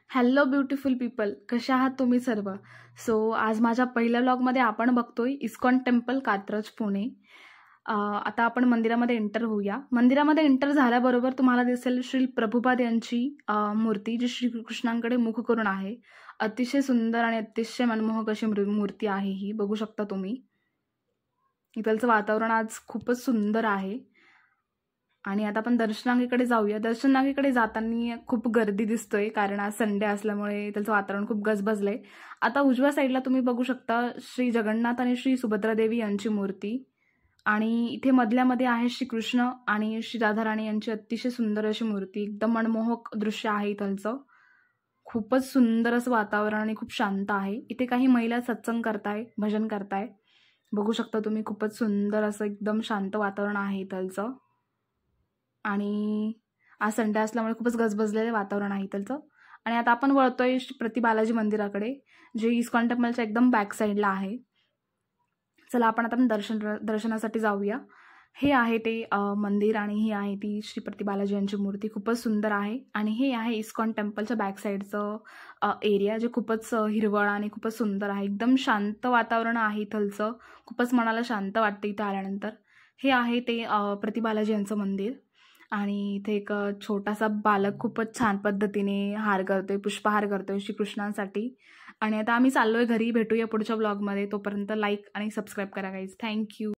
Hello beautiful people, कशा आहात तुम्ही सर्व? आज माझ्या पहिल्या व्लॉगमध्ये आपण बघतोय इस्कॉन टेम्पल कात्रज पुणे. आता आपण मंदिरामध्ये एंटर होऊया. मंदिरामध्ये एंटर झाल्याबरोबर तुम्हाला दिसेल श्री प्रभुपाद यांची मूर्ती, जी श्रीकृष्णांकडे मुख करून आहे. अतिशय सुंदर आणि अतिशय मनमोहक अशी मूर्ती आहे ही, बघू शकता तुम्ही. इथलचं वातावरण आज खूपच सुंदर आहे. आणि आता आपण दर्शनांगीकडे जाऊया. दर्शनांगीकडे जाताना खूप गर्दी दिसतोय, कारण आज संडे असल्यामुळे त्याचं वातावरण खूप गजबजलंय. आता उजव्या साईडला तुम्ही बघू शकता श्री जगन्नाथ आणि श्री सुभद्रा देवी यांची मूर्ती, आणि इथे मधल्यामध्ये आहे श्री कृष्ण आणि श्री राधाराणी यांची अतिशय सुंदर अशी मूर्ती. एकदम मनमोहक दृश्य आहे इथलचं. खूपच सुंदर असं वातावरण आणि खूप शांत आहे. इथे काही महिला सत्संग करताय, भजन करताय, बघू शकता तुम्ही. खूपच सुंदर असं एकदम शांत वातावरण आहे इथलचं. आणि आज संडे असल्यामुळे खूपच गजबजलेलं वातावरण आहे इथलचं. आणि आता आपण वळतोय प्रति बालाजी मंदिराकडे, जे इस्कॉन टेम्पलच्या एकदम बॅक साईडला आहे. चला आपण आता दर्शनासाठी जाऊया. हे आहे ते मंदिर, आणि ही आहे ती श्री प्रति बालाजी यांची मूर्ती. खूपच सुंदर आहे. आणि हे आहे इस्कॉन टेम्पलच्या बॅक साईडचं एरिया, जे खूपच हिरवळ आणि खूपच सुंदर आहे. एकदम शांत वातावरण आहे इथलचं. खूपच मनाला शांत वाटते इथं आल्यानंतर. हे आहे ते प्रति बालाजी यांचं मंदिर. आणि इथे एक छोटासा बालक खूपच छान पद्धतीने हार करतोय, पुष्पहार करतोय श्रीकृष्णांसाठी. आणि आता आम्ही चाललोय घरी. भेटूया पुढच्या ब्लॉगमध्ये. तोपर्यंत लाईक आणि सबस्क्राईब करा गाईज. थँक्यू.